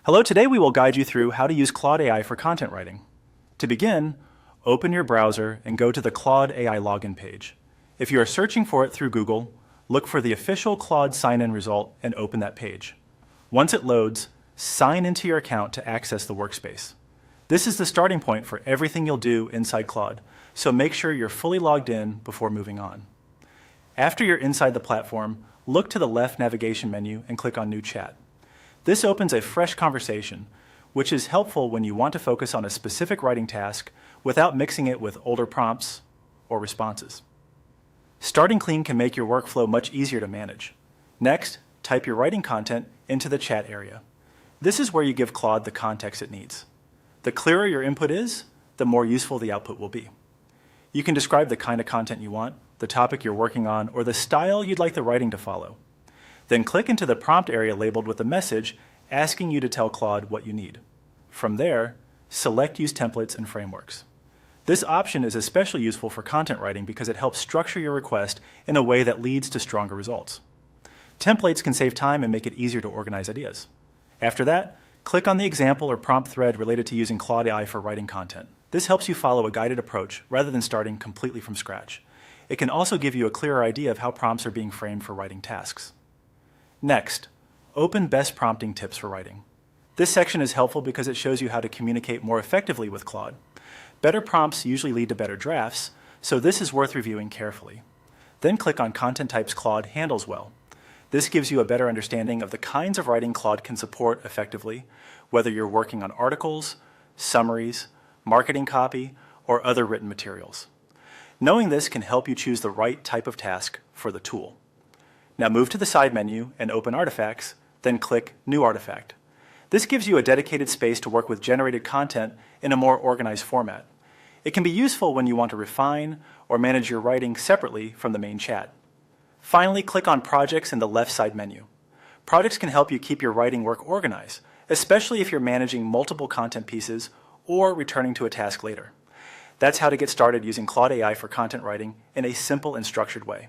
Hello, today we will guide you through how to use Claude AI for content writing. To begin, open your browser and go to the Claude AI login page. If you are searching for it through Google, look for the official Claude sign-in result and open that page. Once it loads, sign into your account to access the workspace. This is the starting point for everything you'll do inside Claude, so make sure you're fully logged in before moving on. After you're inside the platform, look to the left navigation menu and click on New Chat. This opens a fresh conversation, which is helpful when you want to focus on a specific writing task without mixing it with older prompts or responses. Starting clean can make your workflow much easier to manage. Next, type your writing content into the chat area. This is where you give Claude the context it needs. The clearer your input is, the more useful the output will be. You can describe the kind of content you want, the topic you're working on, or the style you'd like the writing to follow. Then click into the prompt area labeled with a message asking you to tell Claude what you need. From there, select Use Templates and Frameworks. This option is especially useful for content writing because it helps structure your request in a way that leads to stronger results. Templates can save time and make it easier to organize ideas. After that, click on the example or prompt thread related to using Claude AI for writing content. This helps you follow a guided approach rather than starting completely from scratch. It can also give you a clearer idea of how prompts are being framed for writing tasks. Next, open Best Prompting Tips for Writing. This section is helpful because it shows you how to communicate more effectively with Claude. Better prompts usually lead to better drafts, so this is worth reviewing carefully. Then click on Content Types Claude handles well. This gives you a better understanding of the kinds of writing Claude can support effectively, whether you're working on articles, summaries, marketing copy, or other written materials. Knowing this can help you choose the right type of task for the tool. Now move to the side menu and open Artifacts, then click New Artifact. This gives you a dedicated space to work with generated content in a more organized format. It can be useful when you want to refine or manage your writing separately from the main chat. Finally, click on Projects in the left side menu. Projects can help you keep your writing work organized, especially if you're managing multiple content pieces or returning to a task later. That's how to get started using Claude AI for content writing in a simple and structured way.